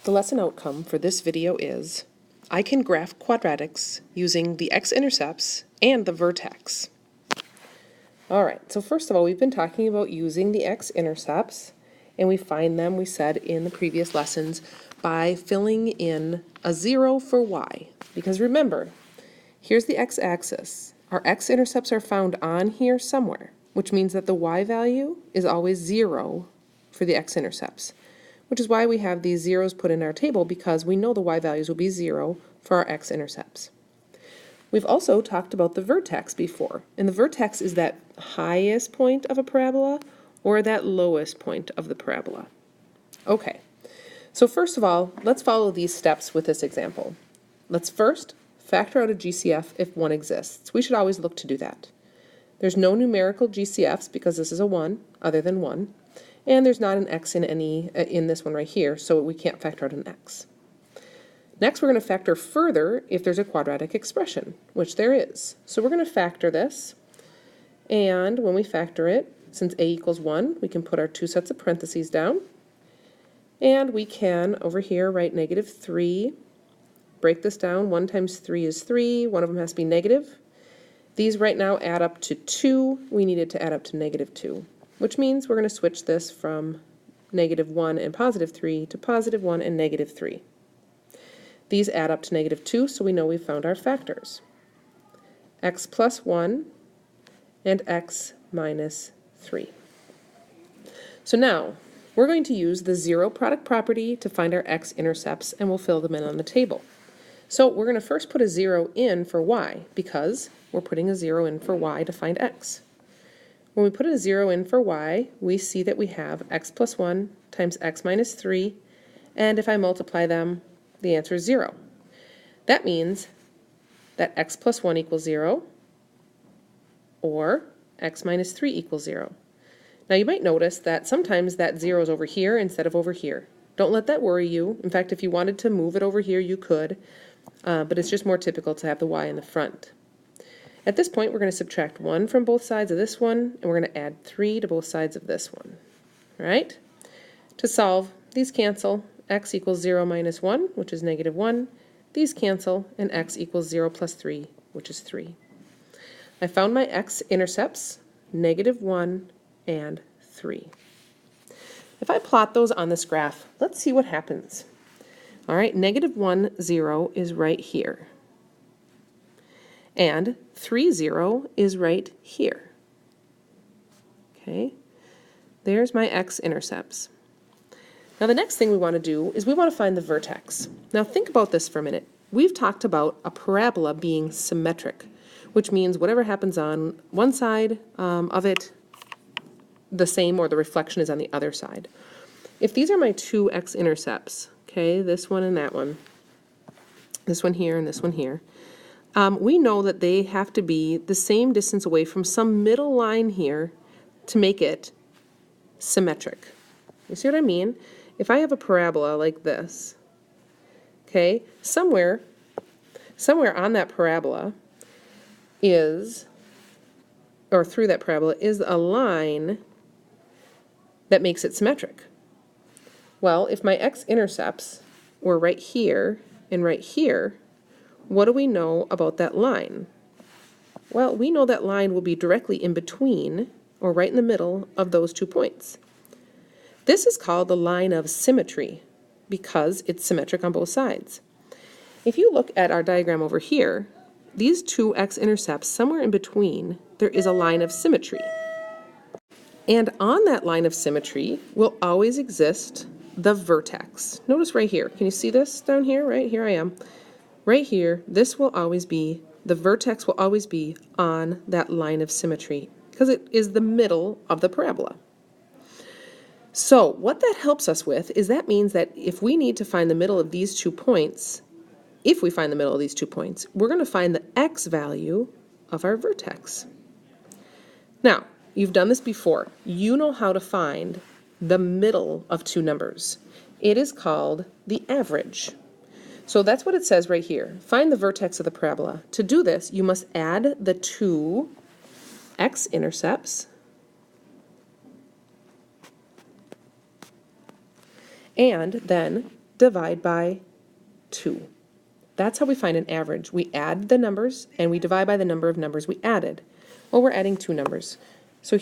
The lesson outcome for this video is, I can graph quadratics using the x-intercepts and the vertex. Alright, so first of all, we've been talking about using the x-intercepts, and we find them, we said in the previous lessons, by filling in a 0 for y. Because remember, here's the x-axis. Our x-intercepts are found on here somewhere, which means that the y value is always 0 for the x-intercepts, which is why we have these zeros put in our table, because we know the y values will be 0 for our x-intercepts. We've also talked about the vertex before, and the vertex is that highest point of a parabola or that lowest point of the parabola. Okay, so first of all, let's follow these steps with this example. Let's first factor out a GCF if one exists. We should always look to do that. There's no numerical GCFs because this is a 1 other than 1, and there's not an x in this one right here, so we can't factor out an x. Next, we're going to factor further if there's a quadratic expression, which there is. So we're going to factor this, and when we factor it, since a equals 1, we can put our two sets of parentheses down, and we can, over here, write -3. Break this down. 1 times 3 is 3. One of them has to be negative. These right now add up to 2. We need it to add up to -2, which means we're going to switch this from -1 and +3 to +1 and -3. These add up to -2, so we know we've found our factors. X plus 1 and x minus 3. So now, we're going to use the zero product property to find our x-intercepts, and we'll fill them in on the table. So we're going to first put a 0 in for y, because we're putting a 0 in for y to find x. When we put a 0 in for y, we see that we have x plus 1 times x minus 3, and if I multiply them, the answer is 0. That means that x plus 1 equals 0, or x minus 3 equals 0. Now you might notice that sometimes that 0 is over here instead of over here. Don't let that worry you. In fact, if you wanted to move it over here, you could, but it's just more typical to have the y in the front. At this point, we're going to subtract 1 from both sides of this one, and we're going to add 3 to both sides of this one. All right? To solve, these cancel. X equals 0 minus 1, which is -1. These cancel, and x equals 0 plus 3, which is 3. I found my x-intercepts, -1 and 3. If I plot those on this graph, let's see what happens. All right, -1, 0 is right here. And 3, 0 is right here. Okay, there's my x-intercepts. Now the next thing we want to do is we want to find the vertex. Now think about this for a minute. We've talked about a parabola being symmetric, which means whatever happens on one side of it, the same, or the reflection is on the other side. If these are my two x-intercepts, okay, this one and that one, this one here and this one here, we know that they have to be the same distance away from some middle line here to make it symmetric. You see what I mean? If I have a parabola like this, okay, somewhere on that parabola is, or through that parabola, is a line that makes it symmetric. Well, if my x-intercepts were right here and right here, what do we know about that line? Well, we know that line will be directly in between, or right in the middle, of those 2 points. This is called the line of symmetry because it's symmetric on both sides. If you look at our diagram over here, these two x-intercepts, somewhere in between, there is a line of symmetry. And on that line of symmetry will always exist the vertex. Notice right here. Can you see this down here? Right here I am. Right here, this will always be, the vertex will always be on that line of symmetry because it is the middle of the parabola. So what that helps us with is that means that if we need to find the middle of these 2 points, if we find the middle of these 2 points, we're going to find the x value of our vertex. Now, you've done this before. You know how to find the middle of 2 numbers. It is called the average. So that's what it says right here. Find the vertex of the parabola. To do this, you must add the 2 x-intercepts and then divide by 2. That's how we find an average. We add the numbers and we divide by the number of numbers we added. Well, we're adding 2 numbers. So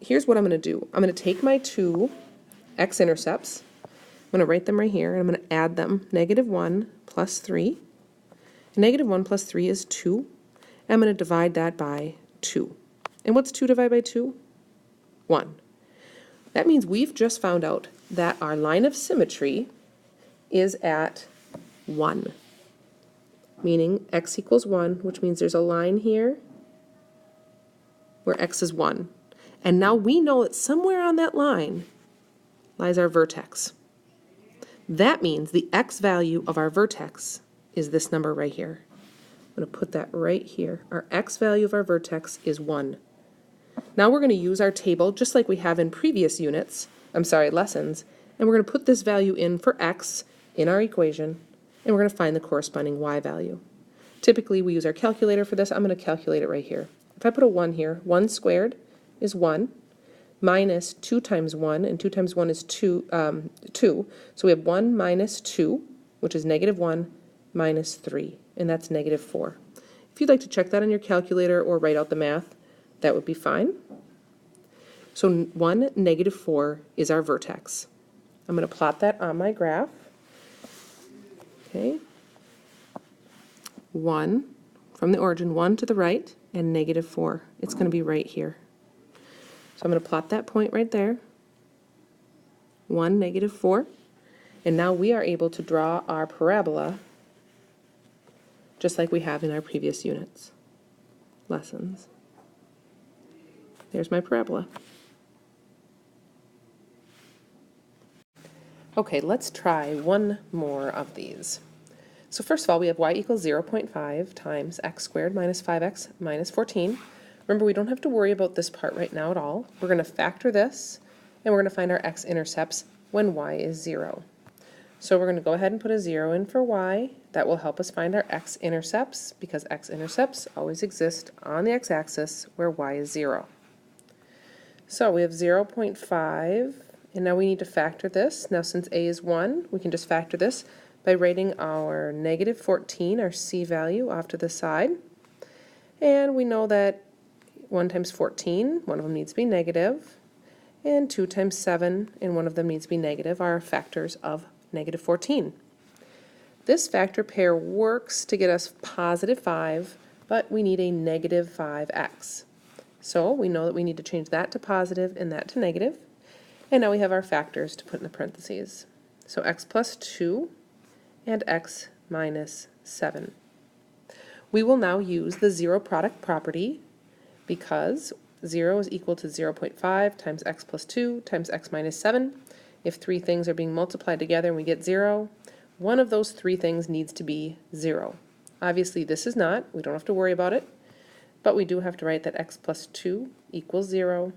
here's what I'm going to do. I'm going to take my 2 x-intercepts. I'm going to write them right here, and I'm going to add them. -1 plus 3. And -1 plus 3 is 2. And I'm going to divide that by 2. And what's 2 divided by 2? 1. That means we've just found out that our line of symmetry is at 1. Meaning x equals 1, which means there's a line here where x is 1. And now we know that somewhere on that line lies our vertex. That means the x value of our vertex is this number right here. I'm going to put that right here. Our x value of our vertex is 1. Now we're going to use our table just like we have in previous lessons, and we're going to put this value in for x in our equation, and we're going to find the corresponding y value. Typically we use our calculator for this. I'm going to calculate it right here. If I put a 1 here, 1 squared is 1, minus 2 times 1, and 2 times 1 is 2. So we have 1 minus 2, which is -1, minus 3, and that's -4. If you'd like to check that on your calculator or write out the math, that would be fine. So 1, -4 is our vertex. I'm going to plot that on my graph. Okay. 1 from the origin, 1 to the right, and -4. It's going to be right here. So I'm going to plot that point right there. 1, -4. And now we are able to draw our parabola just like we have in our previous lessons. There's my parabola. Okay, let's try one more of these. So first of all, we have y equals 0.5 times x squared minus 5x minus 14. Remember, we don't have to worry about this part right now at all. We're going to factor this, and we're going to find our x-intercepts when y is 0. So we're going to go ahead and put a 0 in for y. That will help us find our x-intercepts, because x-intercepts always exist on the x-axis where y is 0. So we have 0.5, and now we need to factor this. Now since a is 1, we can just factor this by writing our -14, our c value, off to the side. And we know that 1 times 14, one of them needs to be negative, and 2 times 7, and one of them needs to be negative, are factors of -14. This factor pair works to get us +5, but we need a -5x. So we know that we need to change that to positive and that to negative. And now we have our factors to put in the parentheses. So x plus 2 and x minus 7. We will now use the zero product property because 0 is equal to 0.5 times x plus 2 times x minus 7. If 3 things are being multiplied together and we get 0, one of those 3 things needs to be 0. Obviously this is not. We don't have to worry about it. But we do have to write that x plus 2 equals 0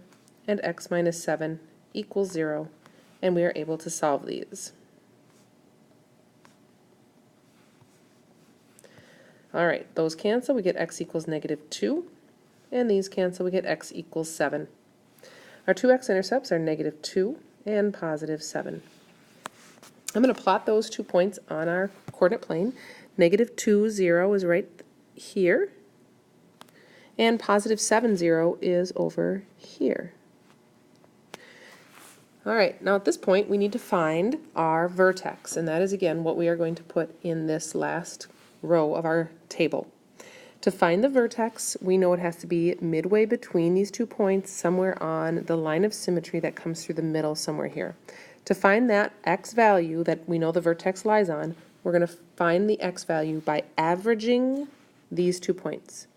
and x minus 7 equals 0, and we are able to solve these. All right, those cancel. We get x equals -2, and these cancel. We get x equals 7. Our two x-intercepts are -2 and +7. I'm going to plot those 2 points on our coordinate plane. -2, 0 is right here, and +7, 0 is over here. All right, now at this point we need to find our vertex, and that is again what we are going to put in this last row of our table. To find the vertex, we know it has to be midway between these 2 points, somewhere on the line of symmetry that comes through the middle somewhere here. To find that x value that we know the vertex lies on, we're going to find the x value by averaging these 2 points.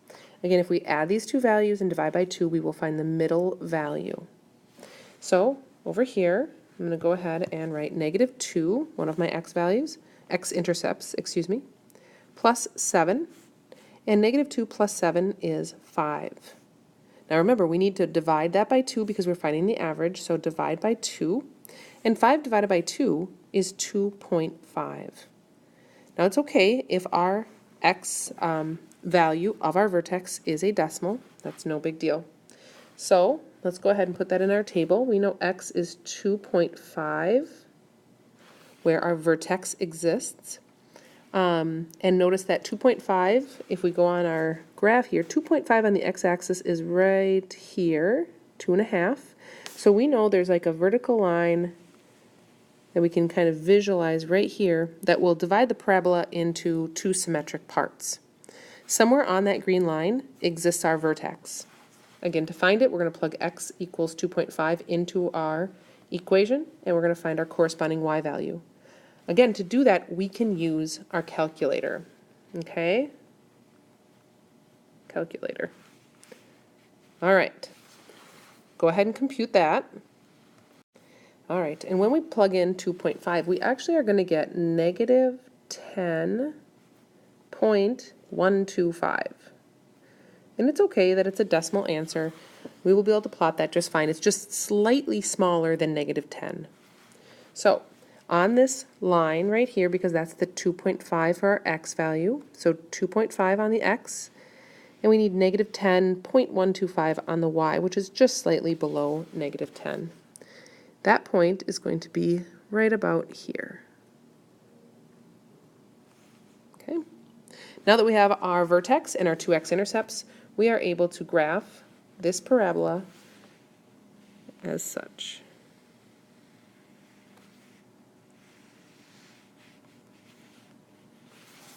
Again, if we add these 2 values and divide by 2, we will find the middle value. So over here, I'm going to go ahead and write -2, one of my x-intercepts, plus 7, and -2 plus 7 is 5. Now remember, we need to divide that by 2 because we're finding the average, so divide by 2, and 5 divided by 2 is 2.5. Now it's okay if our x value of our vertex is a decimal. That's no big deal. So let's go ahead and put that in our table. We know x is 2.5. where our vertex exists. And notice that 2.5, if we go on our graph here, 2.5 on the x-axis is right here, 2.5. So we know there's like a vertical line that we can kind of visualize right here that will divide the parabola into two symmetric parts. Somewhere on that green line exists our vertex. Again, to find it, we're going to plug x equals 2.5 into our equation, and we're going to find our corresponding y value. Again, to do that, we can use our calculator. Okay? Calculator. All right. Go ahead and compute that. All right, and when we plug in 2.5, we actually are going to get negative 10.125. And it's okay that it's a decimal answer. We will be able to plot that just fine. It's just slightly smaller than negative 10. So on this line right here, because that's the 2.5 for our x value, so 2.5 on the x, and we need negative 10.125 on the y, which is just slightly below negative 10. That point is going to be right about here. Okay. Now that we have our vertex and our two x-intercepts, we are able to graph this parabola as such.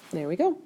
There we go.